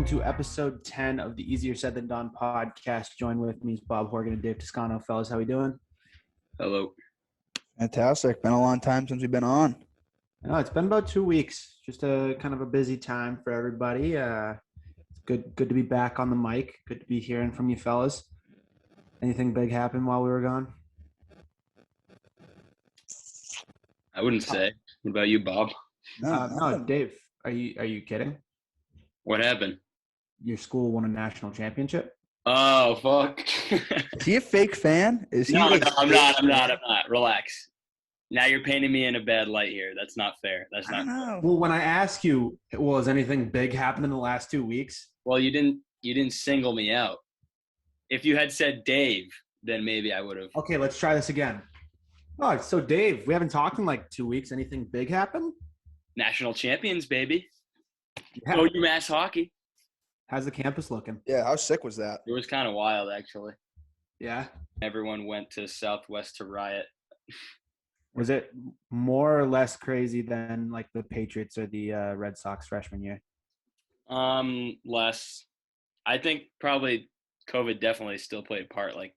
to episode 10 of the Easier Said Than Done podcast. Join with me is Bob Horgan and Dave Toscano. Fellas, how we doing? Hello. Fantastic. Been a long time since we've been on. No, it's been about 2 weeks. Just a kind of a busy time for everybody. It's good to be back on the mic. Good to be hearing from you fellas. Anything big happen while we were gone? I wouldn't say. What about you, Bob? No, Dave. Are you kidding? What happened? Your school won a national championship? Oh, fuck. Is he a fake fan? No, I'm not. Relax. Now you're painting me in a bad light here. That's not fair. That's not fair. Well, when I ask you, has anything big happened in the last 2 weeks? Well, you didn't single me out. If you had said Dave, then maybe I would have. Okay, let's try this again. Oh, so Dave, we haven't talked in like 2 weeks. Anything big happen? National champions, baby. Yeah. Go UMass hockey. How's the campus looking? Yeah, how sick was that? It was kind of wild, actually. Yeah. Everyone went to Southwest to riot. Was it more or less crazy than like the Patriots or the Red Sox freshman year? Less. I think probably COVID definitely still played a part. Like,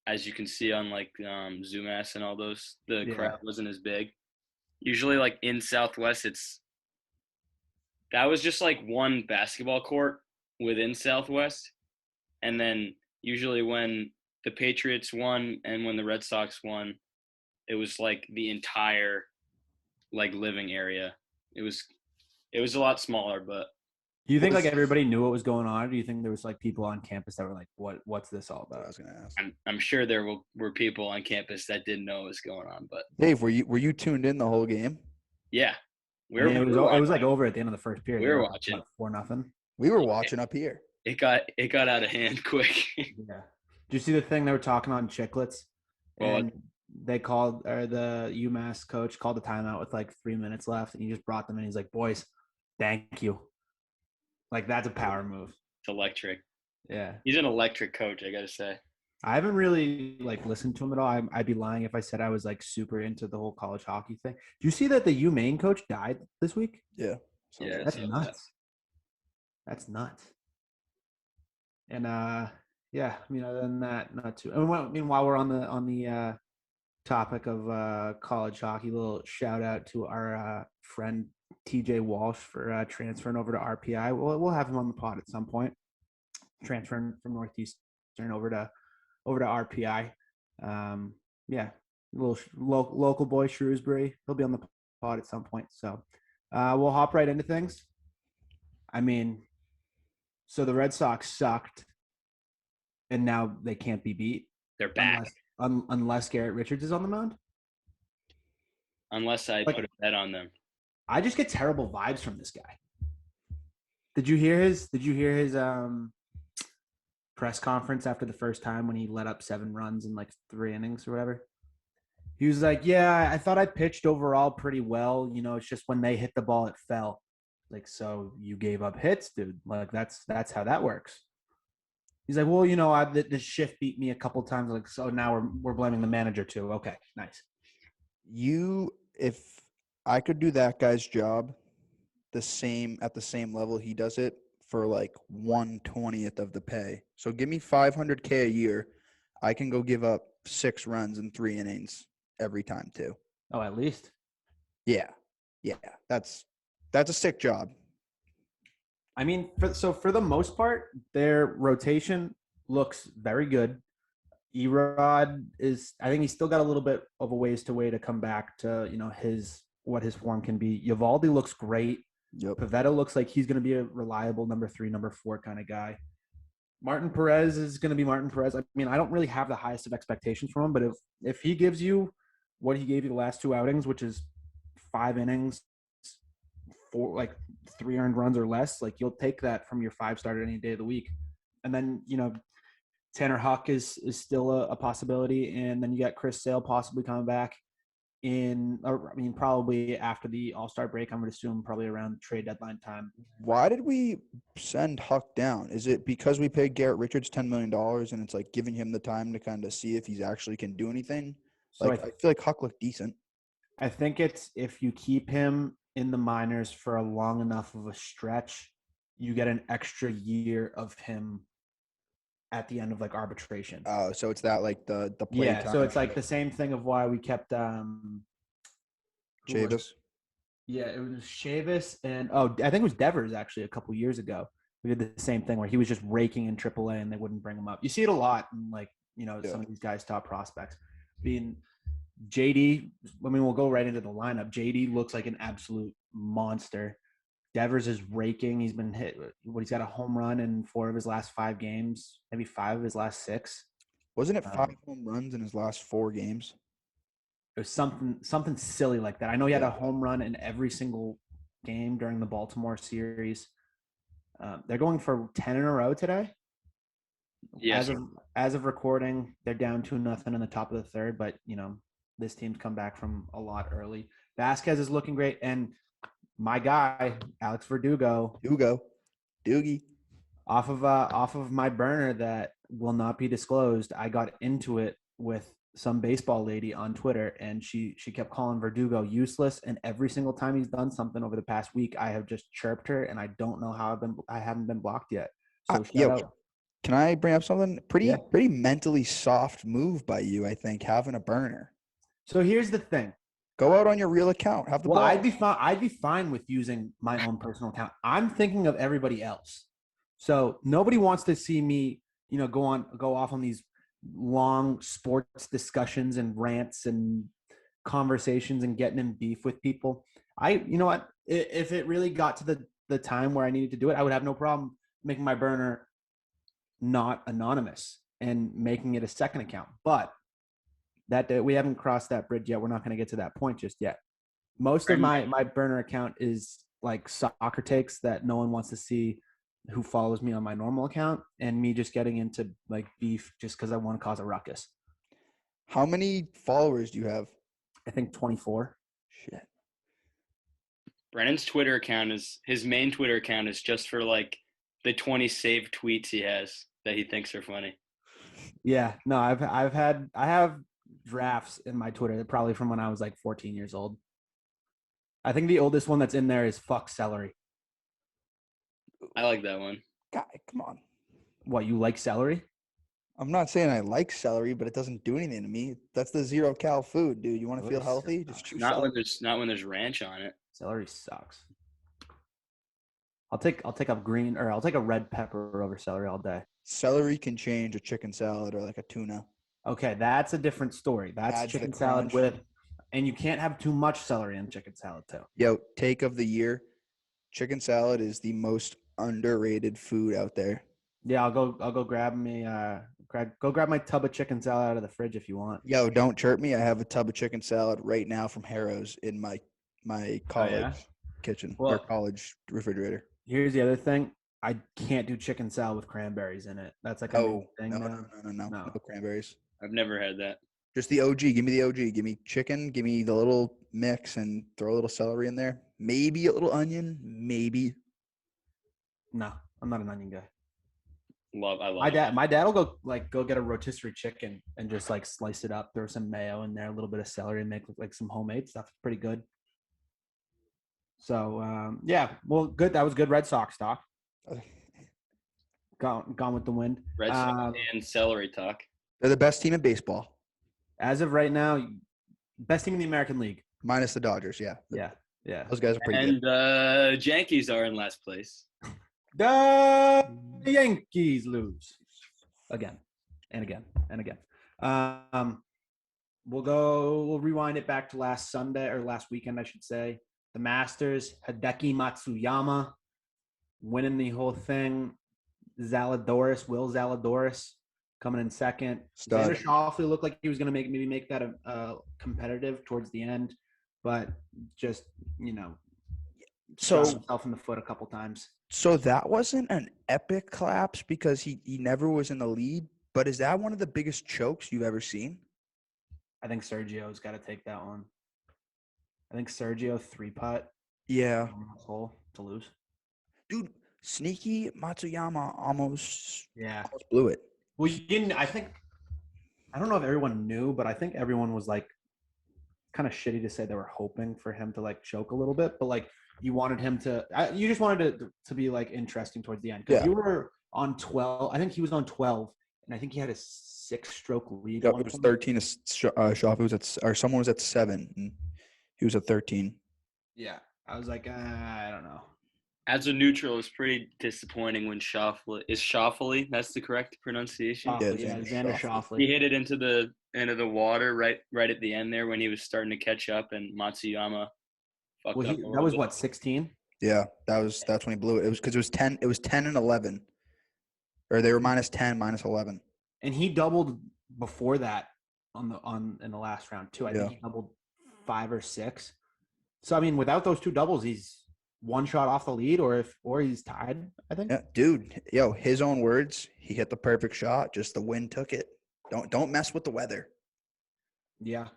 as you can see on like Zoomass and all those, the crowd wasn't as big. Usually, like in Southwest, that was just like one basketball court within Southwest, and then usually when the Patriots won and when the Red Sox won, it was like the entire like living area. It was a lot smaller, but. Do you think like everybody knew what was going on? Or do you think there was like people on campus that were like, what's this all about? I was gonna ask. I'm sure there were people on campus that didn't know what was going on, but. Dave, were you tuned in the whole game? Yeah. It was like over at the end of the first period. We were watching. Like 4-0. We were watching up here. It got out of hand quick. Yeah. Did you see the thing they were talking on Chicklets? And they called, or the UMass coach called the timeout with like 3 minutes left, and he just brought them in. He's like, "Boys, thank you." Like, that's a power move. It's electric. Yeah. He's an electric coach, I gotta say. I haven't really like listened to him at all. I'd be lying if I said I was like super into the whole college hockey thing. Do you see that the UMaine coach died this week? Yeah. Yeah, That's nuts. That's nuts. And yeah, I mean, other than that, not too. And while we're on the topic of college hockey, a little shout out to our friend TJ Walsh for transferring over to RPI. We'll have him on the pod at some point. Transferring from Northeastern over to RPI. Yeah, little local boy, Shrewsbury. He'll be on the pod at some point. So we'll hop right into things. I mean, so the Red Sox sucked, and now they can't be beat. They're back. Unless Garrett Richards is on the mound. Unless I put a bet on them. I just get terrible vibes from this guy. Did you hear his press conference after the first time when he let up 7 runs in like 3 innings or whatever? He was like, "Yeah, I thought I pitched overall pretty well. You know, it's just when they hit the ball, it fell." Like, so you gave up hits, dude. Like, that's how that works. He's like, "Well, you know, the shift beat me a couple times. Like, so now we're blaming the manager too." Okay, nice. If I could do that guy's job at the same level he does it for like 1/20th of the pay. So give me $500K a year. I can go give up 6 runs in 3 innings every time too. Oh, at least. Yeah. That's a sick job. I mean, for the most part, their rotation looks very good. Erod I think he's still got a little bit of a ways to come back to, you know, what his form can be. Eovaldi looks great. Yep. Pivetta looks like he's going to be a reliable number 3, number 4 kind of guy. Martin Perez is going to be Martin Perez. I mean, I don't really have the highest of expectations from him, but if he gives you what he gave you the last 2 outings, which is 5 innings, 3 earned runs or less, like you'll take that from your 5 starter any day of the week. And then, you know, Tanner Huck is still a possibility, and then you got Chris Sale possibly coming back probably after the All-Star break. I'm going to assume probably around trade deadline time. Why did we send Huck down? Is it because we paid Garrett Richards $10 million and it's like giving him the time to kind of see if he's actually can do anything? So I feel like Huck looked decent. I think it's if you keep him in the minors for a long enough of a stretch, you get an extra year of him at the end of like arbitration. Oh, so it's that like the play Yeah, time. so it's like the same thing of why we kept who was it? Chavis. Yeah, it was Chavis and I think it was Devers actually a couple years ago. We did the same thing where he was just raking in AAA and they wouldn't bring him up. You see it a lot in like, some of these guys' top prospects. Being JD, I mean, we'll go right into the lineup. JD looks like an absolute monster. Devers is raking. He's been hit. He's got a home run in 4 of his last 5 games, maybe 5 of his last 6. Wasn't it 5 home runs in his last 4 games? It was something silly like that. I know he had a home run in every single game during the Baltimore series. They're going for 10 in a row today. Yes. As of recording, they're down 2-0 in the top of the 3rd, but this team's come back from a lot early. Vasquez is looking great, and my guy Alex Verdugo, Doogie, off of my burner that will not be disclosed. I got into it with some baseball lady on Twitter, and she kept calling Verdugo useless. And every single time he's done something over the past week, I have just chirped her, and I don't know how I haven't been blocked yet. So shout out. Can I bring up something? Pretty mentally soft move by you, I think, having a burner. So here's the thing. Go out on your real account. Have the ball. I'd be fine with using my own personal account. I'm thinking of everybody else. So nobody wants to see me, go off on these long sports discussions and rants and conversations and getting in beef with people. You know what? If it really got to the time where I needed to do it, I would have no problem making my burner not anonymous and making it a second account. But that we haven't crossed that bridge yet. We're not going to get to that point just yet. Most of my burner account is like soccer takes that no one wants to see who follows me on my normal account, and me just getting into like beef just because I want to cause a ruckus. How many followers do you have? I think 24. Shit. Brennan's Twitter account his main Twitter account is just for like the 20 saved tweets he has that he thinks are funny. Yeah, no, I have drafts in my Twitter probably from when I was like 14 years old. I think the oldest one that's in there is fuck celery. I like that one. God, come on. What, you like celery? I'm not saying I like celery, but it doesn't do anything to me. That's the 0-cal food, dude. You want to feel healthy? Just choose not when there's ranch on it. Celery sucks. I'll take a red pepper over celery all day. Celery can change a chicken salad or like a tuna. Okay, that's a different story. That's chicken salad and you can't have too much celery in chicken salad too. Yo, take of the year. Chicken salad is the most underrated food out there. Yeah, I'll go grab me grab my tub of chicken salad out of the fridge if you want. Yo, don't chirp me. I have a tub of chicken salad right now from Harrow's in my college kitchen or college refrigerator. Here's the other thing. I can't do chicken salad with cranberries in it. That's like a new thing. No cranberries. I've never had that. Just the OG. Give me the OG. Give me chicken. Give me the little mix and throw a little celery in there. Maybe a little onion. Maybe. No, I'm not an onion guy. I love my dad will go get a rotisserie chicken and just like slice it up, throw some mayo in there, a little bit of celery, and make like some homemade stuff. It's pretty good. So yeah, well, good. That was good Red Sox talk. Gone with the wind. Red Sox and celery talk. They're the best team in baseball. As of right now, best team in the American League. Minus the Dodgers, yeah. Yeah. Those guys are pretty good. And Yankees are in last place. The Yankees lose. Again and again and again. We'll rewind it back to last weekend, I should say. The Masters, Hideki Matsuyama winning the whole thing. Will Zalatoris coming in second. Xander Schauffele looked like he was going to make that competitive towards the end, but just shot himself in the foot a couple times. So that wasn't an epic collapse because he never was in the lead, but is that one of the biggest chokes you've ever seen? I think Sergio's got to take that one. I think Sergio 3-putt. Yeah. Hole to lose. Dude, sneaky Matsuyama almost blew it. Well, I don't know if everyone knew, but I think everyone was like kind of shitty to say they were hoping for him to like choke a little bit. But like you wanted him to. You just wanted it to be like interesting towards the end because Yeah. you were on 12. I think he was on 12, and I think he had a 6-stroke lead. Yep, it was 13. Shoff was or someone was at 7, and he was at 13. Yeah, I was like, I don't know. As a neutral, it's pretty disappointing when Schauffele. That's the correct pronunciation. Schauffele, Yeah, Alexander Schauffele. Schauffele. He hit it into the water right at the end there when he was starting to catch up, and Matsuyama fucked Well, up. that was what 16. Yeah, that's when he blew it. It was because it was 10. It was 10 and 11, or they were -10, -11. And he doubled before that in the last round too. I think he doubled 5 or 6. So I mean, without those 2 doubles, he's one shot off the lead, or he's tied. I think. Yeah, dude. Yo, his own words. He hit the perfect shot. Just the wind took it. Don't mess with the weather. Yeah.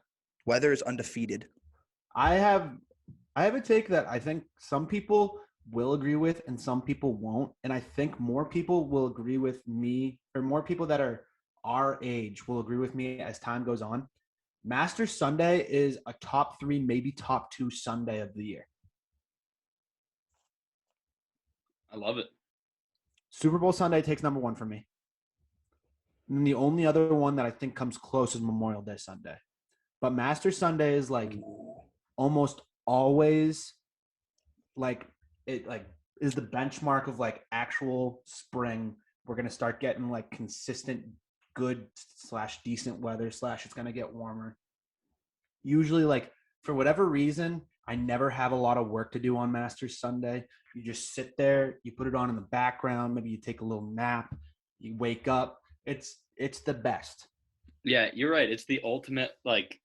Weather is undefeated. I have a take that I think some people will agree with and some people won't. And I think more people will agree with me, or more people that are our age will agree with me as time goes on. Masters Sunday is a top 3, maybe top 2 Sunday of the year. I love it. Super Bowl Sunday takes number 1 for me. And the only other one that I think comes close is Memorial Day Sunday. But Masters Sunday is like almost always like it like is the benchmark of like actual spring. We're gonna start getting like consistent good / decent weather / it's gonna get warmer. Usually, like for whatever reason, I never have a lot of work to do on Masters Sunday. You just sit there, you put it on in the background, maybe you take a little nap, you wake up. It's the best. Yeah, you're right. It's the ultimate like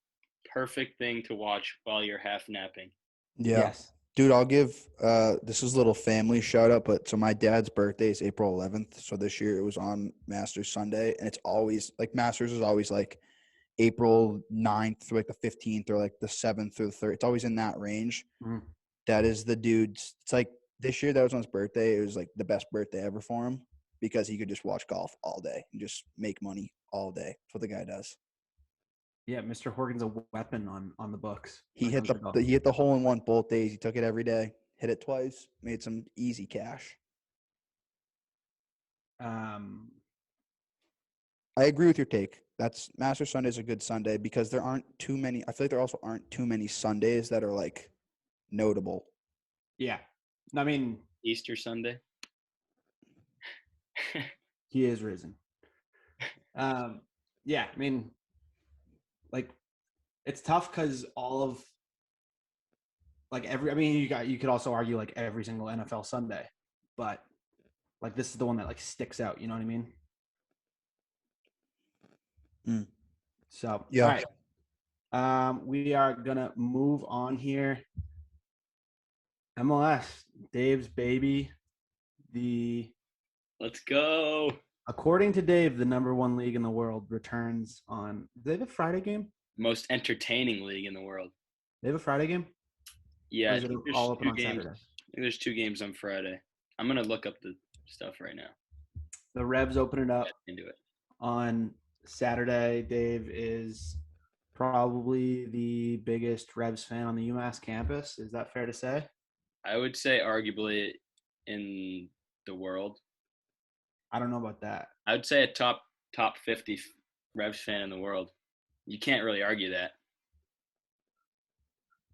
perfect thing to watch while you're half napping. Yeah. Yes. Dude, I'll give this is a little family shout out, but so my dad's birthday is April 11th. So this year it was on Masters Sunday, and it's always like Masters is always like April 9th through like the 15th or like the 7th through the 3rd. It's always in that range. Mm. That is the dude's. It's like this year that was on his birthday. It was like the best birthday ever for him because he could just watch golf all day and just make money all day. That's what the guy does. Yeah, Mr. Horgan's a weapon on the books. He hit the hole in one both days. He took it every day. Hit it twice. Made some easy cash. I agree with your take. That's Master Sunday is a good Sunday because there aren't too many. I feel like there also aren't too many Sundays that are like notable. Yeah, I mean Easter Sunday. He is risen. Yeah, I mean, like it's tough because all of like every. I mean, you could also argue like every single NFL Sunday, but like this is the one that like sticks out. You know what I mean? Mm. So yeah. All right. We are gonna move on here. MLS, Dave's baby. Let's go. According to Dave, the number 1 league in the world returns on. Do they have a Friday game? Most entertaining league in the world. They have a Friday game? Yeah, I think all open on games. Saturday. I think there's 2 games on Friday. I'm gonna look up the stuff right now. The Revs open it up into it on Saturday. Dave is probably the biggest Revs fan on the UMass campus. Is that fair to say? I would say arguably in the world. I don't know about that. I would say a top 50 Revs fan in the world. You can't really argue that.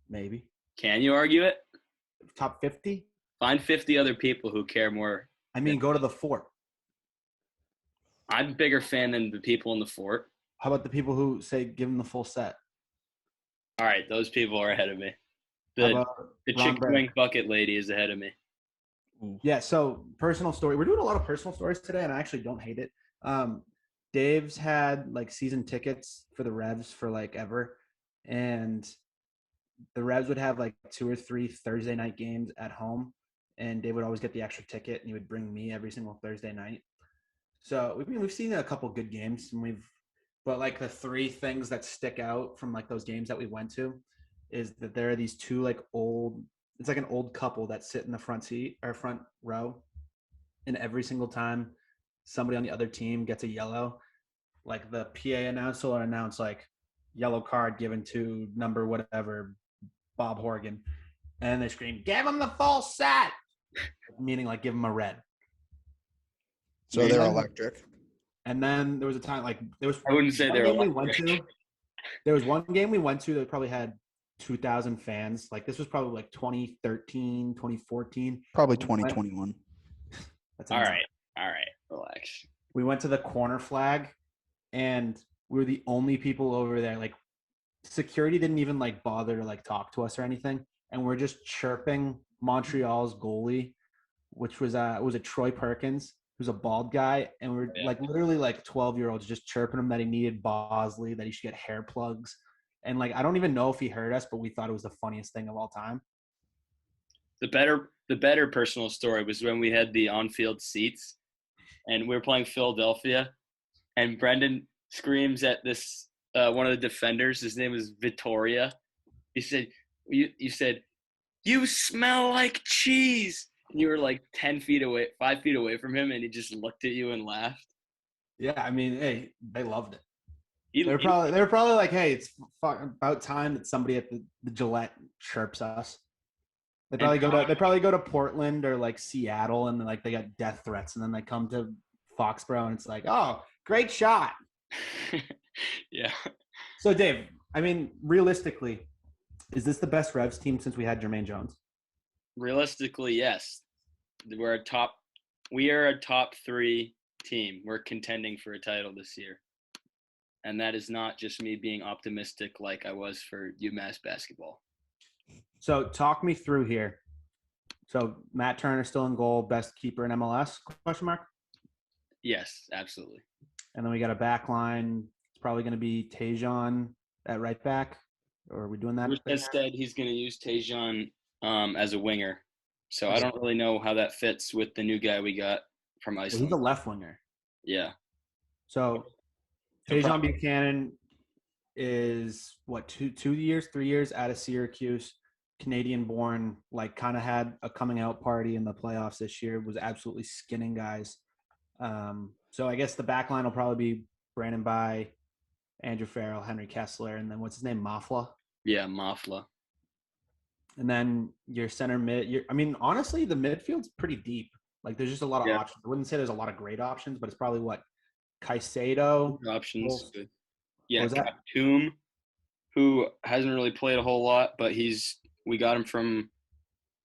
Maybe. Can you argue it? Top 50? Find 50 other people who care more. I mean, go to the Fort. I'm a bigger fan than the people in the Fort. How about the people who say give them the full set? All right, those people are ahead of me. The chicken wing bucket lady is ahead of me. Yeah, so personal story. We're doing a lot of personal stories today, and I actually don't hate it. Dave's had like season tickets for the Revs for like ever, and the Revs would have like 2 or 3 Thursday night games at home, and Dave would always get the extra ticket, and he would bring me every single Thursday night. So we've seen a couple good games, and but like the 3 things that stick out from like those games that we went to is that there are these 2 like it's like an old couple that sit in the front seat or front row, and every single time somebody on the other team gets a yellow, like the PA announcer will announce like yellow card given to number whatever, Bob Horgan, And they screamed, "Give him the full set," meaning like give him a red. So they're electric. And then there was a time like there was. I wouldn't say they're electric. There was one game we went to that probably had 2,000 fans. Like this was probably like 2013, 2014. Probably 2021. That's all right. Relax. We went to the corner flag, and we were the only people over there. Like security didn't even like bother to like talk to us or anything, and we're just chirping Montreal's goalie, which was a Troy Perkins, who's a bald guy, and we're like literally like 12-year-olds just chirping him that he needed Bosley, that he should get hair plugs, and like I don't even know if he heard us, but we thought it was the funniest thing of all time. The better personal story was when we had the on-field seats, and we were playing Philadelphia, and Brendan screams at this one of the defenders. His name is Vittoria. He said, "You said, you smell like cheese." And you were like 5 feet away from him, and he just looked at you and laughed. Yeah, I mean, hey, they loved it. They were probably like, "Hey, it's about time that somebody at the Gillette chirps us." They probably go to Portland or like Seattle, and then like they got death threats, and then they come to Foxborough, and it's like, "Oh, great shot." Yeah. So Dave, I mean, realistically, is this the best Revs team since we had Jermaine Jones? Realistically, yes. We are a top 3 team. We're contending for a title this year. And that is not just me being optimistic like I was for UMass basketball. So talk me through here. So Matt Turner still in goal, best keeper in MLS, question mark? Yes, absolutely. And then we got a back line. It's probably going to be Tajon at right back. Or are we doing that? Bruce said he's going to use Tajon as a winger. So I don't really know how that fits with the new guy we got from Iceland. Well, he's a left winger. Yeah. So Tajon Buchanan is what, 3 years out of Syracuse, Canadian born, like kind of had a coming out party in the playoffs this year, was absolutely skinning guys. So I guess the back line will probably be Brandon By, Andrew Farrell, Henry Kessler, and then what's his name? Mafla? Yeah, Mafla. And then your center mid. I mean, honestly, the midfield's pretty deep. Like, there's just a lot of options. I wouldn't say there's a lot of great options, but it's probably what? Caicedo? Options. Yeah, Captum, who hasn't really played a whole lot, but we got him from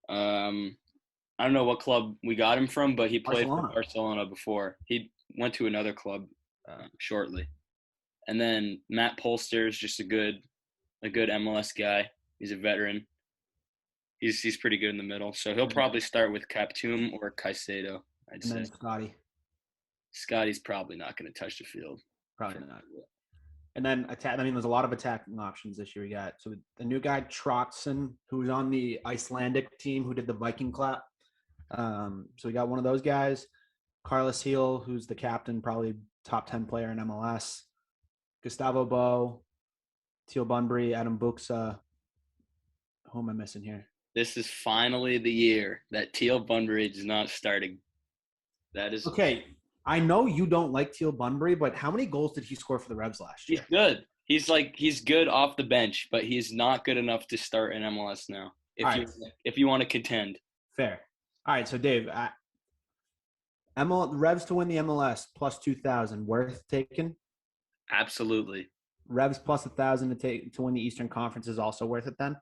I don't know what club we got him from, but he played for Barcelona before. He went to another club shortly. And then Matt Polster is just a good MLS guy. He's a veteran. He's pretty good in the middle. So he'll probably start with Captum or Caicedo, I'd say. And then Scotty. Scotty's probably not going to touch the field. Probably not. And then there's a lot of attacking options this year. We got so the new guy Trotson, who's on the Icelandic team, who did the Viking clap. So we got one of those guys. Carlos Heel, who's the captain, probably top 10 player in MLS. Gustavo Bo, Teal Bunbury, Adam Buxa. Who am I missing here? This is finally the year that Teal Bunbury is not starting. That is okay. I know you don't like Teal Bunbury, but how many goals did he score for the Revs last year? He's good. He's good off the bench, but he's not good enough to start in MLS now. If you want to contend. Fair. All right, so Dave, Revs to win the MLS plus 2,000, worth taking? Absolutely. Revs plus 1,000 to win the Eastern Conference is also worth it then?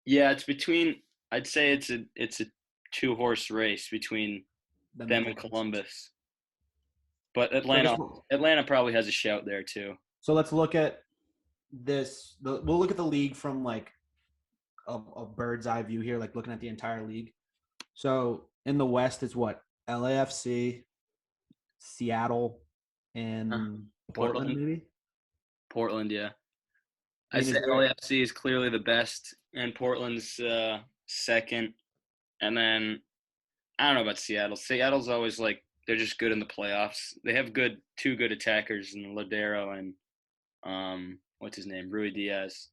Yeah, it's between. I'd say it's a 2-horse race between them and Columbus. But Atlanta probably has a shout there too. So let's look at this. We'll look at the league from like a bird's eye view here, like looking at the entire league. So in the West, it's what? LAFC, Seattle, and Portland maybe? Portland, yeah. I say LAFC is clearly the best, and Portland's second. And then I don't know about Seattle. Seattle's always like they're just good in the playoffs. They have two good attackers in Ladero and what's his name, Rui Diaz.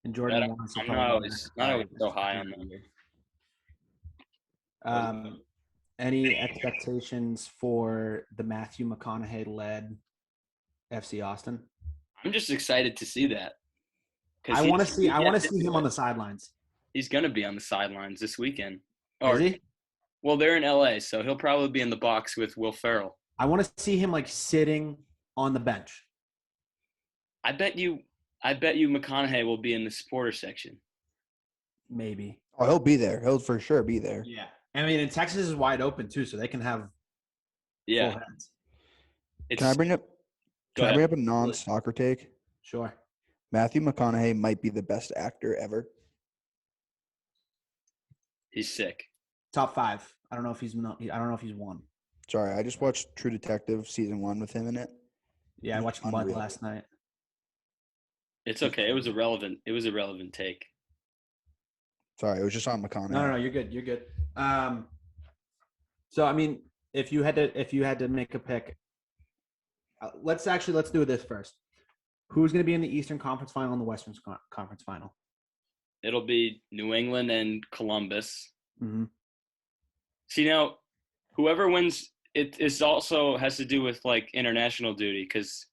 And Jordan. I'm not always so high on them. Any expectations for the Matthew McConaughey-led FC Austin? I'm just excited to see that. I want to see him on the sidelines. He's gonna be on the sidelines this weekend. Is he? Well, they're in LA, so he'll probably be in the box with Will Ferrell. I want to see him like sitting on the bench. I bet you McConaughey will be in the supporter section. Maybe. Oh, he'll be there. He'll for sure be there. Yeah. I mean, and Texas is wide open too, so they can have full heads. Can I bring up a non-soccer take? Sure. Matthew McConaughey might be the best actor ever. He's sick. Top 5. I don't know if he's one. Sorry, I just watched True Detective season 1 with him in it. Yeah, I watched Mud last night. It's okay. It was a relevant take. Sorry, it was just on McConaughey. No, you're good. You're good. So I mean, if you had to make a pick, let's do this first. Who's going to be in the Eastern Conference Final and the Western Conference Final? It'll be New England and Columbus. Mm-hmm. See, now, whoever wins, it also has to do with like international duty because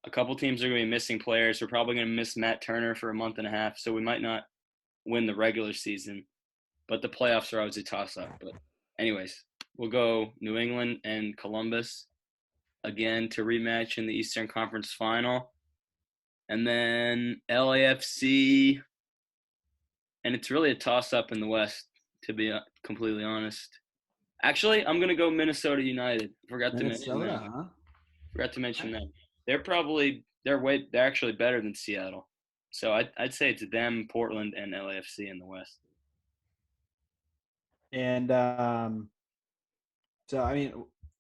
a couple teams are going to be missing players. We're probably going to miss Matt Turner for a month and a half, so we might not win the regular season. But the playoffs are always a toss-up. But anyways, we'll go New England and Columbus again to rematch in the Eastern Conference Final. And then LAFC, and it's really a toss-up in the West, to be completely honest. Actually, I'm going to go Minnesota United. Forgot to mention that. They're actually better than Seattle. So I'd say it's them, Portland, and LAFC in the West. And so, I mean,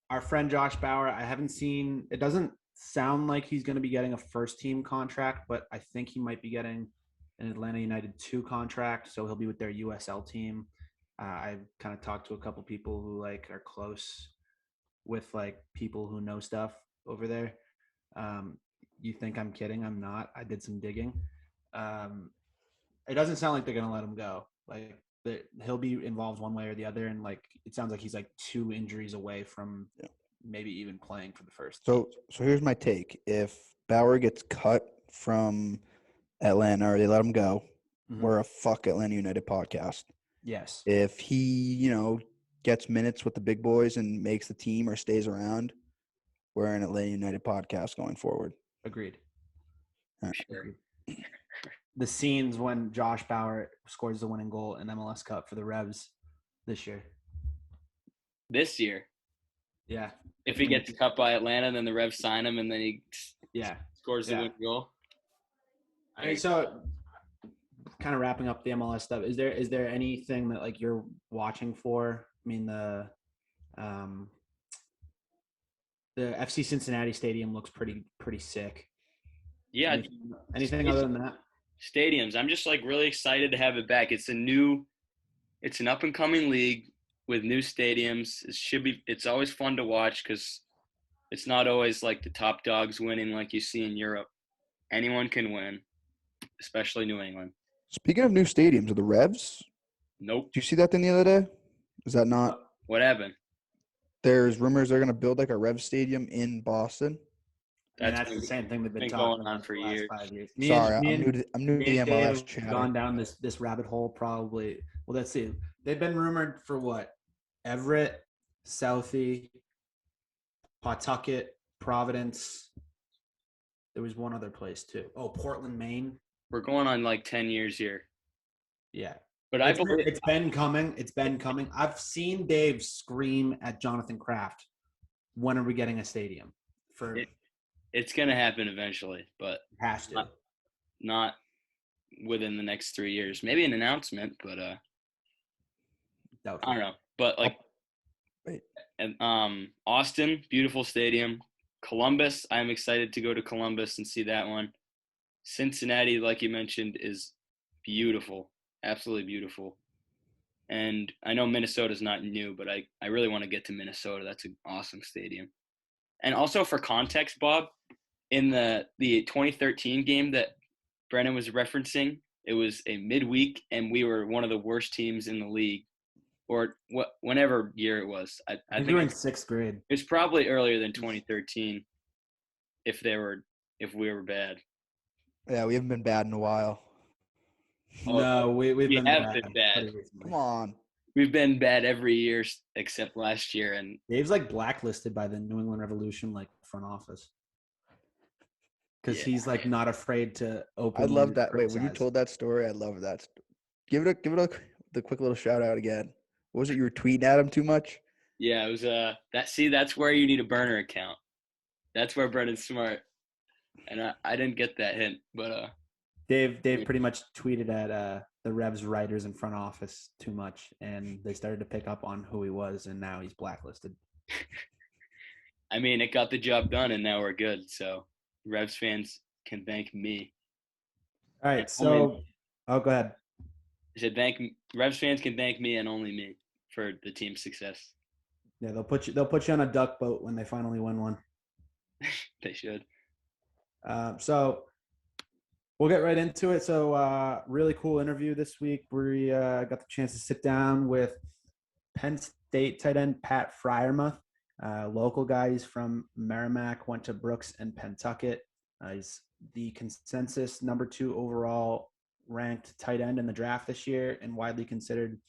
our friend Josh Bauer, I haven't seen – it doesn't sound like he's going to be getting a first-team contract, but I think he might be getting an Atlanta United 2 contract, so he'll be with their USL team. I've kind of talked to a couple people who, like, are close with, like, people who know stuff over there. You think I'm kidding? I'm not. I did some digging. It doesn't sound like they're going to let him go. Like, he'll be involved one way or the other, and like it sounds like he's like 2 injuries away from maybe even playing for the first. So here's my take: if Bauer gets cut from Atlanta or they let him go, we're a fuck Atlanta United podcast. Yes. If he gets minutes with the big boys and makes the team or stays around, we're an Atlanta United podcast going forward. Agreed. Right. Agreed. The scenes when Josh Bauer scores the winning goal in MLS Cup for the Revs this year. This year? Yeah. If he gets cut by Atlanta, then the Revs sign him, and then he scores the winning goal. I mean, so kind of wrapping up the MLS stuff, is there anything that like you're watching for? I mean, the FC Cincinnati Stadium looks pretty sick. Yeah. Anything other than that? Stadiums. I'm just like really excited to have it back. It's an up and coming league with new stadiums. It's always fun to watch because it's not always like the top dogs winning like you see in Europe. Anyone can win, especially New England. Speaking of new stadiums, are the Revs? Nope. Did you see that thing the other day? Is that not? What happened? There's rumors they're going to build like a Rev stadium in Boston. That's the same thing they've been going on for years. 5 years. Sorry, I'm new to the MLS channel. Gone down this rabbit hole probably. Well, let's see. They've been rumored for what? Everett, Southie, Pawtucket, Providence. There was one other place too. Oh, Portland, Maine. We're going on like 10 years here. Yeah. But I believe it's been coming. It's been coming. I've seen Dave scream at Jonathan Kraft, when are we getting a stadium? It's going to happen eventually, but has to. Not within the next 3 years. Maybe an announcement, but I don't know. But like and Austin, beautiful stadium. Columbus, I'm excited to go to Columbus and see that one. Cincinnati, like you mentioned, is beautiful. Absolutely beautiful. And I know Minnesota's not new, but I really want to get to Minnesota. That's an awesome stadium. And also for context, Bob, in the 2013 game that Brennan was referencing, it was a midweek, and we were one of the worst teams in the league, or whenever year it was. I think we were in 6th grade. It was probably earlier than 2013, if we were bad. Yeah, we haven't been bad in a while. No, we've we been have bad been bad. pretty recently. Come on. We've been bad every year except last year, and Dave's like blacklisted by the New England Revolution like front office because he's like not afraid to I openly love that. Wait, when you criticize. told that story, I love that. Give it the quick little shout out again. What was it? You were tweeting at him too much? yeah, it was that's where you need a burner account. That's where Brennan's smart, and I didn't get that hint, but Dave pretty much tweeted at the Revs writers in front office too much, and they started to pick up on who he was, and now he's blacklisted. I mean, it got the job done, and now we're good. So Revs fans can thank me. All right, so go ahead. I said Revs fans can thank me and only me for the team's success. Yeah, they'll put you on a duck boat when they finally win one. They should. So we'll get right into it. So really cool interview this week. We got the chance to sit down with Penn State tight end Pat Freiermuth, local guy. He's from Merrimack, went to Brooks and Pentucket. He's the consensus number 2 overall ranked tight end in the draft this year, and widely considered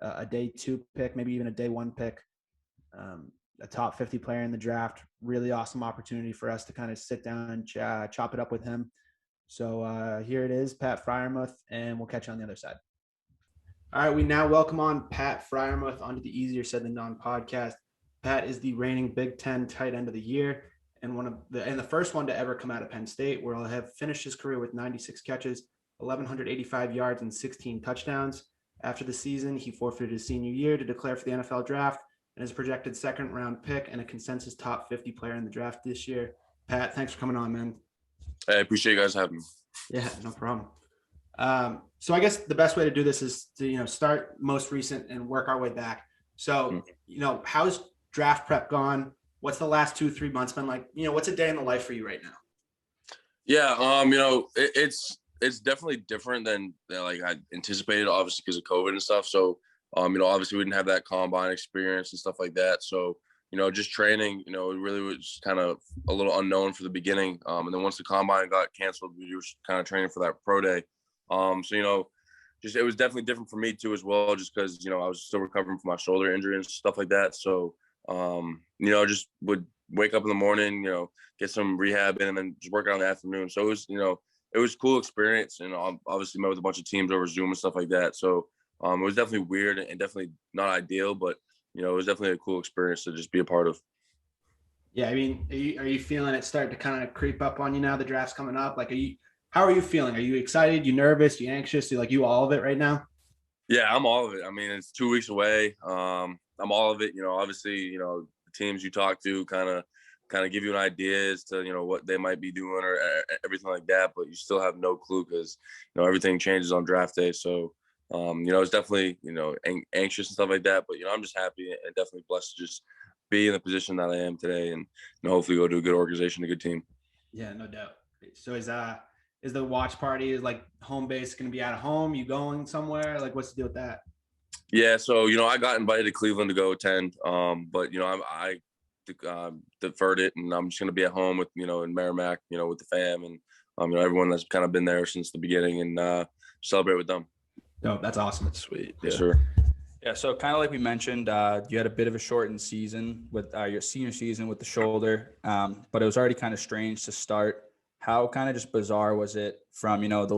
a day 2 pick, maybe even a day 1 pick. A top 50 player in the draft. Really awesome opportunity for us to kind of sit down and chop it up with him. So here it is, Pat Freiermuth, and we'll catch you on the other side. All right, we now welcome on Pat Freiermuth onto the Easier Said Than Done podcast. Pat is the reigning Big Ten tight end of the year and the first one to ever come out of Penn State, where he'll have finished his career with 96 catches, 1,185 yards, and 16 touchdowns. After the season, he forfeited his senior year to declare for the NFL draft and is a projected second-round pick and a consensus top 50 player in the draft this year. Pat, thanks for coming on, man. I appreciate you guys having me. Yeah, no problem. So I guess the best way to do this is to, start most recent and work our way back. So, how's draft prep gone? What's the last 2-3 months been like? What's a day in the life for you right now? Yeah, it's definitely different than like I anticipated, obviously because of COVID and stuff. So, obviously we didn't have that combine experience and stuff like that. So, just training, it really was kind of a little unknown for the beginning. And then once the combine got canceled, we were kind of training for that pro day. So, just it was definitely different for me too as well, just because I was still recovering from my shoulder injury and stuff like that. So just would wake up in the morning, get some rehab in, and then just work out in the afternoon. So it was it was a cool experience, and obviously met with a bunch of teams over Zoom and stuff like that. So it was definitely weird and definitely not ideal, but it was definitely a cool experience to just be a part of. Yeah, I mean, are you feeling it start to kind of creep up on you now? The draft's coming up. Like, how are you feeling? Are you excited? You nervous? You anxious? You all of it right now? Yeah, I'm all of it. I mean, it's 2 weeks away. I'm all of it. Obviously, the teams you talk to kind of give you an idea as to what they might be doing or everything like that, but you still have no clue because everything changes on draft day. So it's definitely anxious and stuff like that, but I'm just happy and definitely blessed to just be in the position that I am today, and hopefully go to a good organization, a good team. Yeah, no doubt. So is the watch party, is like home base going to be at home? You going somewhere? Like, what's the deal with that? Yeah, so I got invited to Cleveland to go attend, but I deferred it, and I'm just going to be at home with in Merrimack, with the fam and everyone that's kind of been there since the beginning, and celebrate with them. Oh, that's awesome. That's sweet. Yes, sir. Yeah, so kind of like we mentioned, you had a bit of a shortened season with your senior season with the shoulder, but it was already kind of strange to start. How kind of just bizarre was it from, the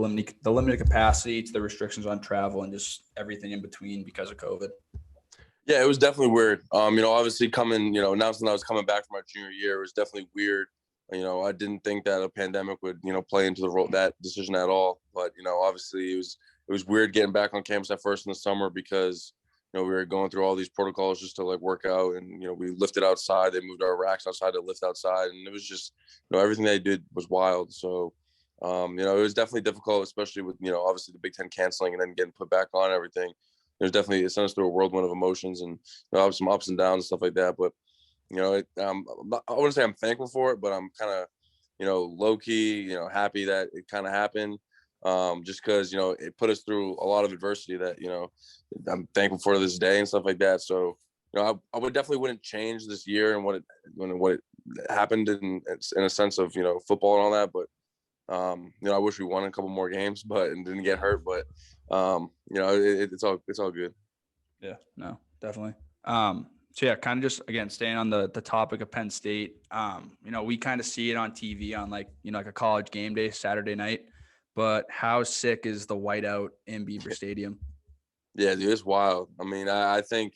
limited capacity to the restrictions on travel and just everything in between because of COVID? Yeah, it was definitely weird. Obviously announcing that I was coming back from my junior year, it was definitely weird. I didn't think that a pandemic would, play into that decision at all. But, obviously it was weird getting back on campus at first in the summer because, we were going through all these protocols just to work out, and, we lifted outside. They moved our racks outside to lift outside. And it was just, everything they did was wild. So, it was definitely difficult, especially with, obviously the Big Ten canceling and then getting put back on everything. It sent us through a whirlwind of emotions, and some ups and downs and stuff like that. But, I wouldn't say I'm thankful for it, but I'm kind of, low key, happy that it kind of happened. Just because, it put us through a lot of adversity that, I'm thankful for this day and stuff like that. So, I would definitely wouldn't change this year and what it happened in a sense of, football and all that. But, I wish we won a couple more games, but and didn't get hurt. But it's all good. Yeah, no, definitely. So yeah, kind of just again staying on the topic of Penn State. We kind of see it on TV on like a college game day Saturday night. But how sick is the whiteout in Beaver Stadium? Yeah, dude, it's wild. I mean, I think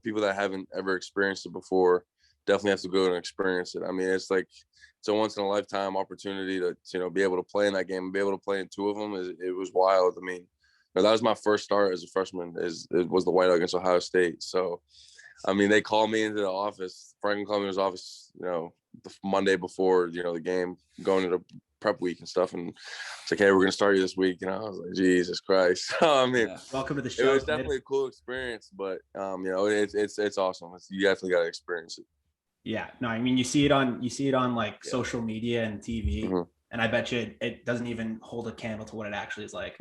people that haven't ever experienced it before definitely have to go and experience it. I mean, it's a once in a lifetime opportunity to be able to play in that game and be able to play in two of them. It was wild. I mean, that was my first start as a freshman. It was the whiteout against Ohio State. So, I mean, they called me into the office. Franklin called me in his office, the Monday before the game, going into prep week and stuff, and it's like, hey, we're gonna start you this week. I was like, Jesus Christ. I mean, welcome to the show. It was definitely a cool experience, but it's awesome. You definitely got to experience it. Yeah, no, I mean, you see it on like social media and TV, Mm-hmm. and I bet you it doesn't even hold a candle to what it actually is like.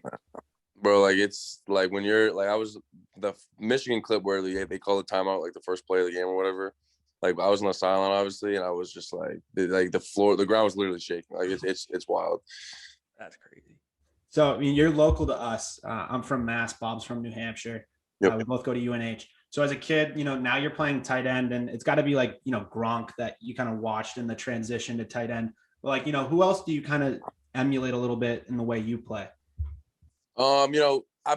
Bro, like it's like when you're like, I was the Michigan clip where they call the timeout like the first play of the game or whatever. Like I was on the sideline obviously, and I was just like the ground was literally shaking. Like it's wild. That's crazy. So I mean, you're local to us. I'm from Mass. Bob's from New Hampshire. Yep. We both go to UNH. So as a kid, now you're playing tight end, and it's got to be like Gronk that you kind of watched in the transition to tight end. But like who else do you kind of emulate a little bit in the way you play? I've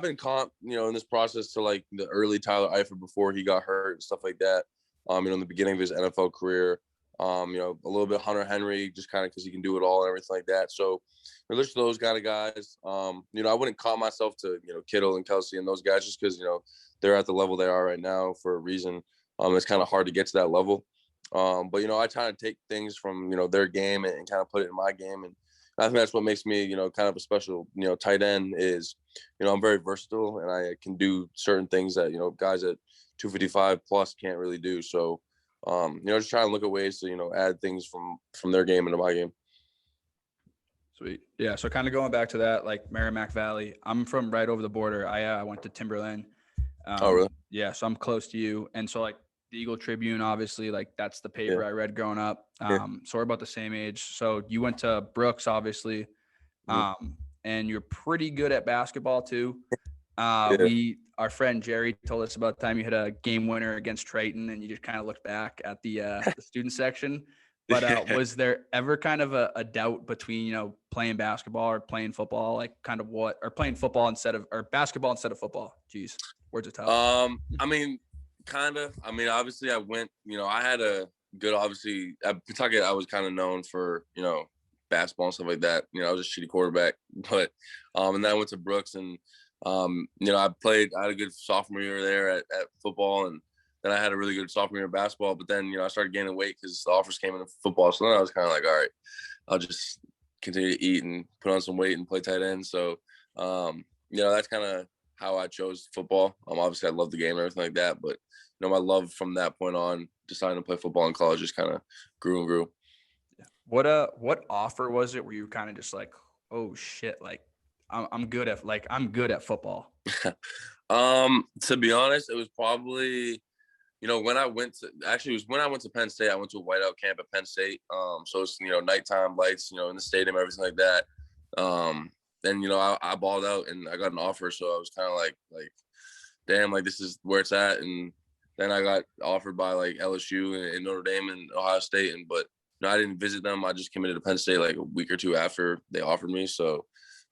been in this process to like the early Tyler Eifert before he got hurt and stuff like that. In the beginning of his NFL career, a little bit Hunter Henry, just kind of because he can do it all and everything like that. So, listen to those kind of guys. I wouldn't call myself to, Kittle and Kelsey and those guys just because, they're at the level they are right now for a reason. It's kind of hard to get to that level. But, I try to take things from, their game and kind of put it in my game. And I think that's what makes me, kind of a special, tight end is, I'm very versatile and I can do certain things that, guys at 255 plus can't really do. So, just try and look at ways to, add things from their game into my game. Sweet. Yeah. So kind of going back to that, like Merrimack Valley, I'm from right over the border. I went to Timberland. Oh, really? Yeah. So I'm close to you. And so like the Eagle Tribune, obviously, like that's the paper I read growing up. So we're about the same age. So you went to Brooks, obviously, and you're pretty good at basketball too. Our friend Jerry told us about the time you hit a game winner against Triton, and you just kind of looked back at the student section. But was there ever kind of a doubt between playing basketball or playing football, like kind of or playing football or basketball instead of football? Jeez, words are tough. I mean, kind of. I mean, obviously, I went. I had a good. Obviously, at Pawtucket, I was kind of known for basketball and stuff like that. I was a shitty quarterback, but and then I went to Brooks and. I had a good sophomore year there at football, and then I had a really good sophomore year in basketball. But then, I started gaining weight because the offers came in football. So then I was kind of like, all right, I'll just continue to eat and put on some weight and play tight end. So, that's kind of how I chose football. Obviously, I love the game and everything like that. But, my love from that point on, deciding to play football in college just kind of grew and grew. What offer was it where you kind of just like, oh, shit, like, I'm good at football. To be honest, it was probably, when I went to Penn State. I went to a whiteout camp at Penn State. So it's nighttime lights, in the stadium, everything like that. Then I balled out and I got an offer, so I was kind of like, damn, like this is where it's at. And then I got offered by like LSU and Notre Dame and Ohio State, but I didn't visit them. I just committed to Penn State like a week or two after they offered me. So.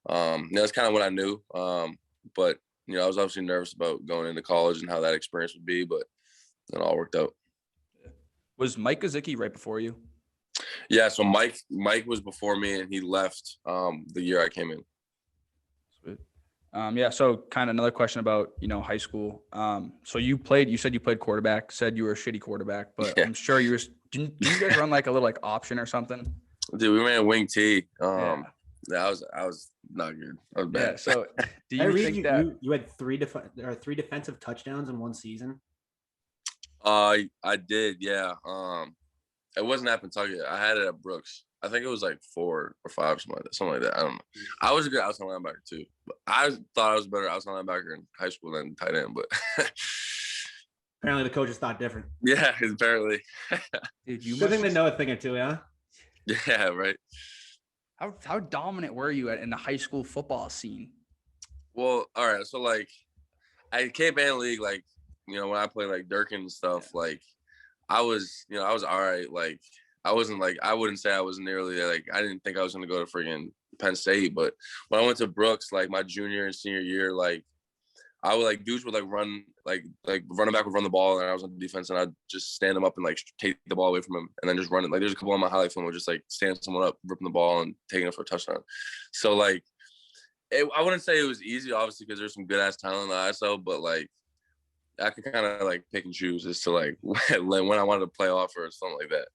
That's kind of what I knew. But I was obviously nervous about going into college and how that experience would be, but it all worked out. Was Mike Gesicki right before you? Yeah. So Mike was before me and he left, the year I came in. Sweet. So kind of another question about, high school. So you said you played quarterback, said you were a shitty quarterback, but I'm sure didn't you guys run like a little like option or something? Dude, we ran wing T. I was not good. I was bad. Yeah. So do you think that you had three defensive touchdowns in one season? I did. Yeah. It wasn't at Pawtucket. I had it at Brooks. I think it was like 4 or 5, something like that. I don't know. I was a good outside linebacker too, but I thought I was better outside linebacker in high school than tight end. But apparently, the coaches thought different. Yeah, apparently. Dude, good thing to know a thing or two, huh? Yeah, right. How dominant were you in the high school football scene? Well, all right. So like, I Cape Ann League, like, when I played like Durkin and stuff, like, I was all right. Like, I wasn't like, I wouldn't say I was nearly like, I didn't think I was gonna go to friggin' Penn State, but when I went to Brooks, like my junior and senior year, like I would like dudes would like run like running back would run the ball and I was on defense and I'd just stand him up and like take the ball away from him and then just run it. Like there's a couple on my highlight film where just like stand someone up, ripping the ball and taking it for a touchdown. So like I wouldn't say it was easy, obviously, because there's some good ass talent in the ISO, but like I could kind of like pick and choose as to like when I wanted to play off or something like that.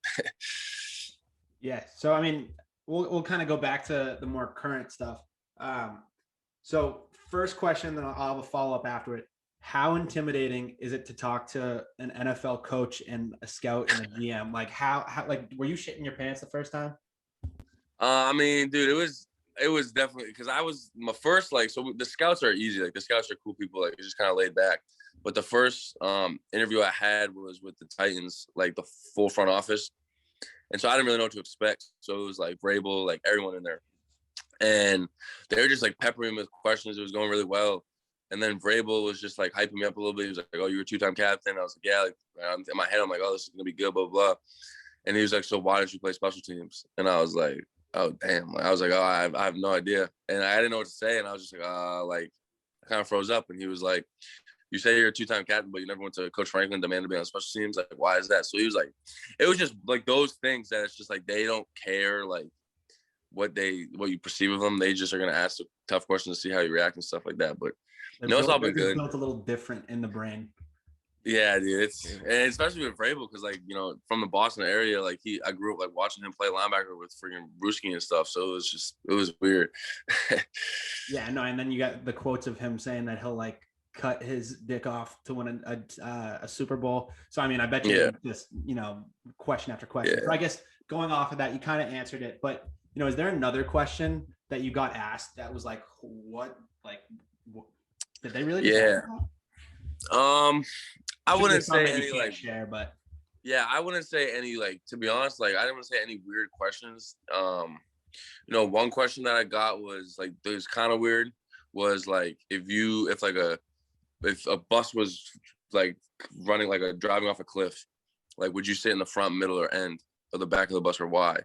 Yeah. So I mean, we'll kind of go back to the more current stuff. So first question, then I'll have a follow up after it. How intimidating is it to talk to an NFL coach and a scout and a GM? Like how like were you shitting your pants the first time? I mean, dude, it was definitely because I was my first so the scouts are easy. Like the scouts are cool people. Like it's just kind of laid back. But the first interview I had was with the Titans, like the full front office. And so I didn't really know what to expect. So it was like Vrabel, like everyone in there. And they were just like peppering me with questions. It was going really well. And then Vrabel was just like hyping me up a little bit. He was like, "Oh, you were 2-time captain." I was like, "Yeah." Like in my head, I'm like, "Oh, this is gonna be good." Blah blah. And he was like, "So why didn't you play special teams?" And I was like, "Oh damn!" Like, I was like, "Oh, I have no idea." And I didn't know what to say. And I was just like I kind of froze up. And he was like, "You say you're a 2-time captain, but you never went to Coach Franklin demand to be on special teams. Like, why is that?" So he was like, it was just like those things that it's just like they don't care like what you perceive of them. They just are gonna ask the tough questions to see how you react and stuff like that. But it's all been good. Built a little different in the brain. Yeah, dude. And especially with Vrabel, because like from the Boston area, like I grew up like watching him play linebacker with freaking Bruschi and stuff. So it was weird. Yeah, no, and then you got the quotes of him saying that he'll like cut his dick off to win a Super Bowl. So I mean, I bet you just question after question. Yeah. So I guess going off of that, you kind of answered it, but is there another question that you got asked that was like, what, like, did they really? Yeah. I wouldn't say any like share, but yeah, I wouldn't say any like, to be honest, like I didn't want to say any weird questions. One question that I got was like, it was kind of weird, was like if a bus was like running driving off a cliff, like would you sit in the front, middle, or end of the back of the bus, or why?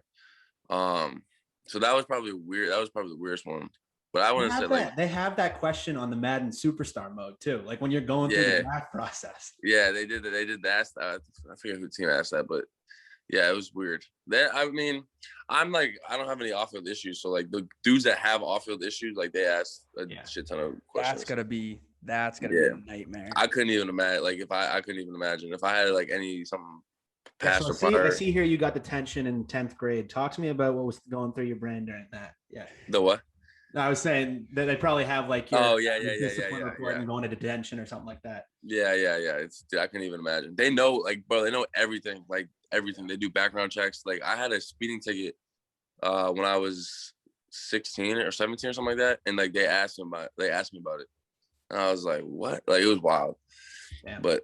So that was probably weird. That was probably the weirdest one. But I wouldn't say like they have that question on the Madden Superstar mode too. Like when you're going through the draft process. Yeah, they did that. I forget who team asked that, but yeah, it was weird. I mean, I'm like, I don't have any off-field issues. So like the dudes that have off-field issues, like they ask a shit ton of questions. That's gonna be a nightmare. I couldn't even imagine. Like I couldn't even imagine if I had like something past or prior. I see here you got detention in 10th grade. Talk to me about what was going through your brain during that. Yeah. The what? No, I was saying that they probably have like your discipline report and going to detention or something like that. Yeah. Dude, I couldn't even imagine. They know, like, bro, they know everything, like everything. They do background checks. Like I had a speeding ticket when I was 16 or 17 or something like that, and like they asked me about it, and I was like, what? Like it was wild. Damn. But